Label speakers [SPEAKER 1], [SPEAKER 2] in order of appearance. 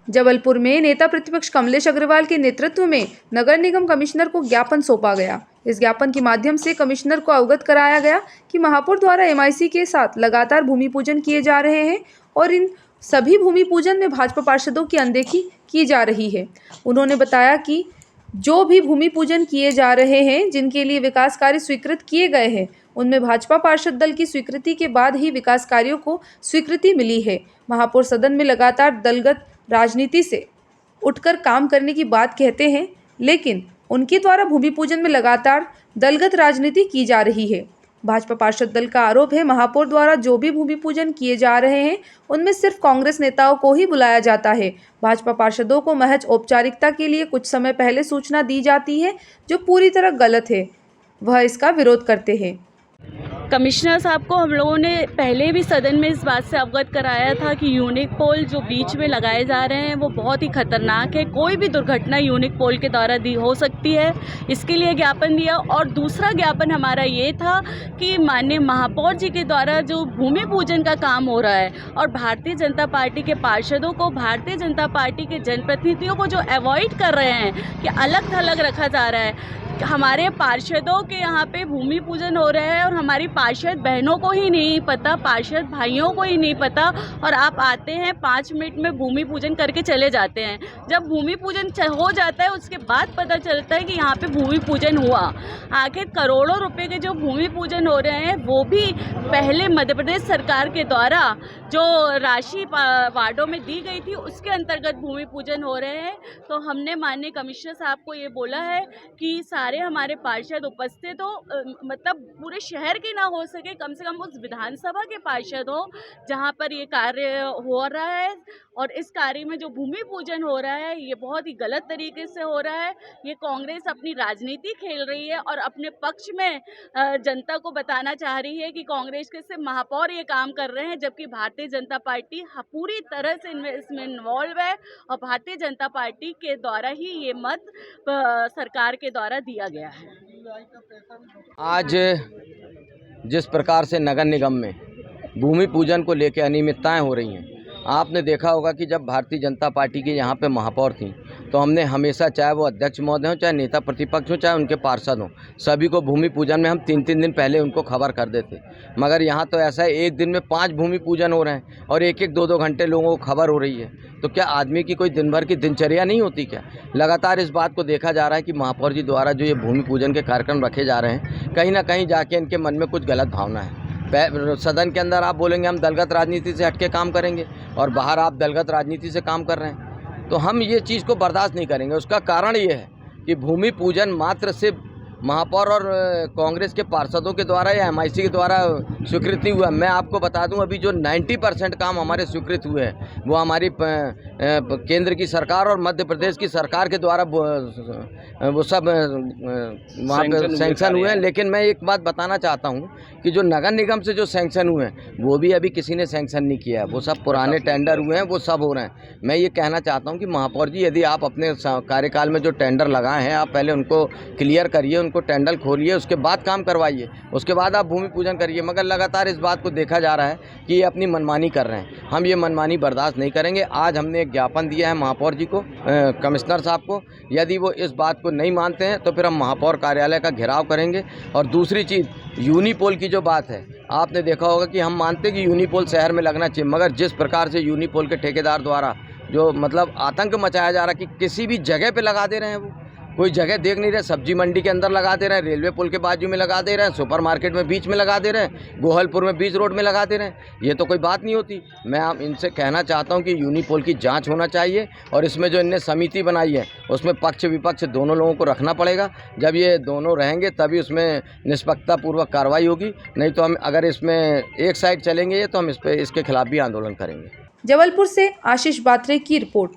[SPEAKER 1] जबलपुर में नेता प्रतिपक्ष कमलेश अग्रवाल के नेतृत्व में नगर निगम कमिश्नर को ज्ञापन सौंपा गया। इस ज्ञापन के माध्यम से कमिश्नर को अवगत कराया गया कि महापौर द्वारा एमआईसी के साथ लगातार भूमि पूजन किए जा रहे हैं और इन सभी भूमि पूजन में भाजपा पार्षदों की अनदेखी की जा रही है। उन्होंने बताया कि जो भी भूमि पूजन किए जा रहे हैं, जिनके लिए विकास कार्य स्वीकृत किए गए हैं, उनमें भाजपा पार्षद दल की स्वीकृति के बाद ही विकास कार्यों को स्वीकृति मिली है। महापौर सदन में लगातार दलगत राजनीति से उठकर काम करने की बात कहते हैं, लेकिन उनके द्वारा भूमि पूजन में लगातार दलगत राजनीति की जा रही है। भाजपा पार्षद दल का आरोप है, महापौर द्वारा जो भी भूमि पूजन किए जा रहे हैं उनमें सिर्फ कांग्रेस नेताओं को ही बुलाया जाता है। भाजपा पार्षदों को महज औपचारिकता के लिए कुछ समय पहले सूचना दी जाती है, जो पूरी तरह गलत है। वह इसका विरोध करते हैं।
[SPEAKER 2] कमिश्नर साहब को हम लोगों ने पहले भी सदन में इस बात से अवगत कराया था कि यूनिक पोल जो बीच में लगाए जा रहे हैं वो बहुत ही खतरनाक है। कोई भी दुर्घटना यूनिक पोल के द्वारा हो सकती है, इसके लिए ज्ञापन दिया। और दूसरा ज्ञापन हमारा ये था कि माननीय महापौर जी के द्वारा जो भूमि पूजन का काम हो रहा है और भारतीय जनता पार्टी के पार्षदों को, भारतीय जनता पार्टी के जनप्रतिनिधियों को जो अवॉइड कर रहे हैं कि अलग थलग रखा जा रहा है। हमारे पार्षदों के यहाँ पे भूमि पूजन हो रहा है और हमारी पार्षद बहनों को ही नहीं पता, पार्षद भाइयों को ही नहीं पता, और आप आते हैं 5 मिनट में भूमि पूजन करके चले जाते हैं। जब भूमि पूजन हो जाता है उसके बाद पता चलता है कि यहाँ पे भूमि पूजन हुआ। आखिर करोड़ों रुपए के जो भूमि पूजन हो रहे हैं वो भी पहले मध्य प्रदेश सरकार के द्वारा जो राशि वार्डों में दी गई थी उसके अंतर्गत भूमि पूजन हो रहे हैं। तो हमने माननीय कमिश्नर साहब को ये बोला है कि सारे हमारे पार्षद उपस्थित हो, मतलब पूरे शहर के ना हो सके, कम से कम उस विधानसभा के पार्षद हो जहां पर ये कार्य हो रहा है। और इस कार्य में जो भूमि पूजन हो रहा है ये बहुत ही गलत तरीके से हो रहा है। ये कांग्रेस अपनी राजनीति खेल रही है और अपने पक्ष में जनता को बताना चाह रही है कि कांग्रेस के सिर्फ महापौर ये काम कर रहे हैं, जबकि भारतीय जनता पार्टी पूरी तरह से इसमें इन्वॉल्व है और भारतीय जनता पार्टी के द्वारा ही ये मत सरकार के द्वारा दिया गया है।
[SPEAKER 3] आज जिस प्रकार से नगर निगम में भूमि पूजन को लेकर अनियमितताएं हो रही हैं, आपने देखा होगा कि जब भारतीय जनता पार्टी के यहाँ पे महापौर थी तो हमने हमेशा, चाहे वो अध्यक्ष महोदय हों, चाहे नेता प्रतिपक्ष हों, चाहे उनके पार्षद हों, सभी को भूमि पूजन में हम 3-3 दिन पहले उनको खबर कर देते। मगर यहाँ तो ऐसा है, एक दिन में 5 भूमि पूजन हो रहे हैं और 1-1, 2-2 घंटे लोगों को खबर हो रही है। तो क्या आदमी की कोई दिन भर की दिनचर्या नहीं होती क्या? लगातार इस बात को देखा जा रहा है कि महापौर जी द्वारा जो ये भूमि पूजन के कार्यक्रम रखे जा रहे हैं, कहीं ना कहीं जाके इनके मन में कुछ गलत भावना है। सदन के अंदर आप बोलेंगे हम दलगत राजनीति से हटके काम करेंगे और बाहर आप दलगत राजनीति से काम कर रहे हैं, तो हम ये चीज़ को बर्दाश्त नहीं करेंगे। उसका कारण ये है कि भूमि पूजन मात्र सिर्फ महापौर और कांग्रेस के पार्षदों के द्वारा या एमआईसी के द्वारा स्वीकृति हुआ। मैं आपको बता दूं, अभी जो 90% काम हमारे स्वीकृत हुए हैं वो हमारी केंद्र की सरकार और मध्य प्रदेश की सरकार के द्वारा वो सब वहाँ पे सैंक्शन हुए हैं। लेकिन मैं एक बात बताना चाहता हूँ कि जो नगर निगम से जो सैंक्शन हुए हैं वो भी अभी किसी ने सैंक्शन नहीं किया है, वो सब पुराने टेंडर हुए हैं, वो सब हो रहे हैं। मैं ये कहना चाहता हूँ कि महापौर जी, यदि आप अपने कार्यकाल में जो टेंडर लगाए हैं आप पहले उनको क्लियर करिए, उनको टेंडर खोलिए, उसके बाद काम करवाइए, उसके बाद आप भूमि पूजन करिए। मगर लगातार इस बात को देखा जा रहा है कि ये अपनी मनमानी कर रहे हैं। हम ये मनमानी बर्दाश्त नहीं करेंगे। आज हमने एक ज्ञापन दिया है महापौर जी को, कमिश्नर साहब को। यदि वो इस बात को नहीं मानते हैं तो फिर हम महापौर कार्यालय का घेराव करेंगे। और दूसरी चीज़, यूनिपोल की जो बात है, आपने देखा होगा कि हम मानते हैं कि यूनिपोल शहर में लगना चाहिए, मगर जिस प्रकार से यूनिपोल के ठेकेदार द्वारा जो मतलब आतंक मचाया जा रहा है कि किसी भी जगह पे लगा दे रहे हैं, वो कोई जगह देख नहीं रहे, सब्जी मंडी के अंदर लगा दे रहे हैं, रेलवे पुल के बाजू में लगा दे रहे हैं, सुपरमार्केट में बीच में लगा दे रहे हैं, गोहलपुर में बीच रोड में लगा दे रहे हैं। ये तो कोई बात नहीं होती। मैं आप इनसे कहना चाहता हूं कि यूनिपोल की जांच होना चाहिए और इसमें जो इनने समिति बनाई है उसमें पक्ष विपक्ष दोनों लोगों को रखना पड़ेगा। जब ये दोनों रहेंगे तभी उसमें निष्पक्षतापूर्वक कार्रवाई होगी, नहीं तो हम अगर इसमें एक साइड चलेंगे तो हम इसके खिलाफ भी आंदोलन करेंगे।
[SPEAKER 1] जबलपुर से आशीष बात्रे की रिपोर्ट।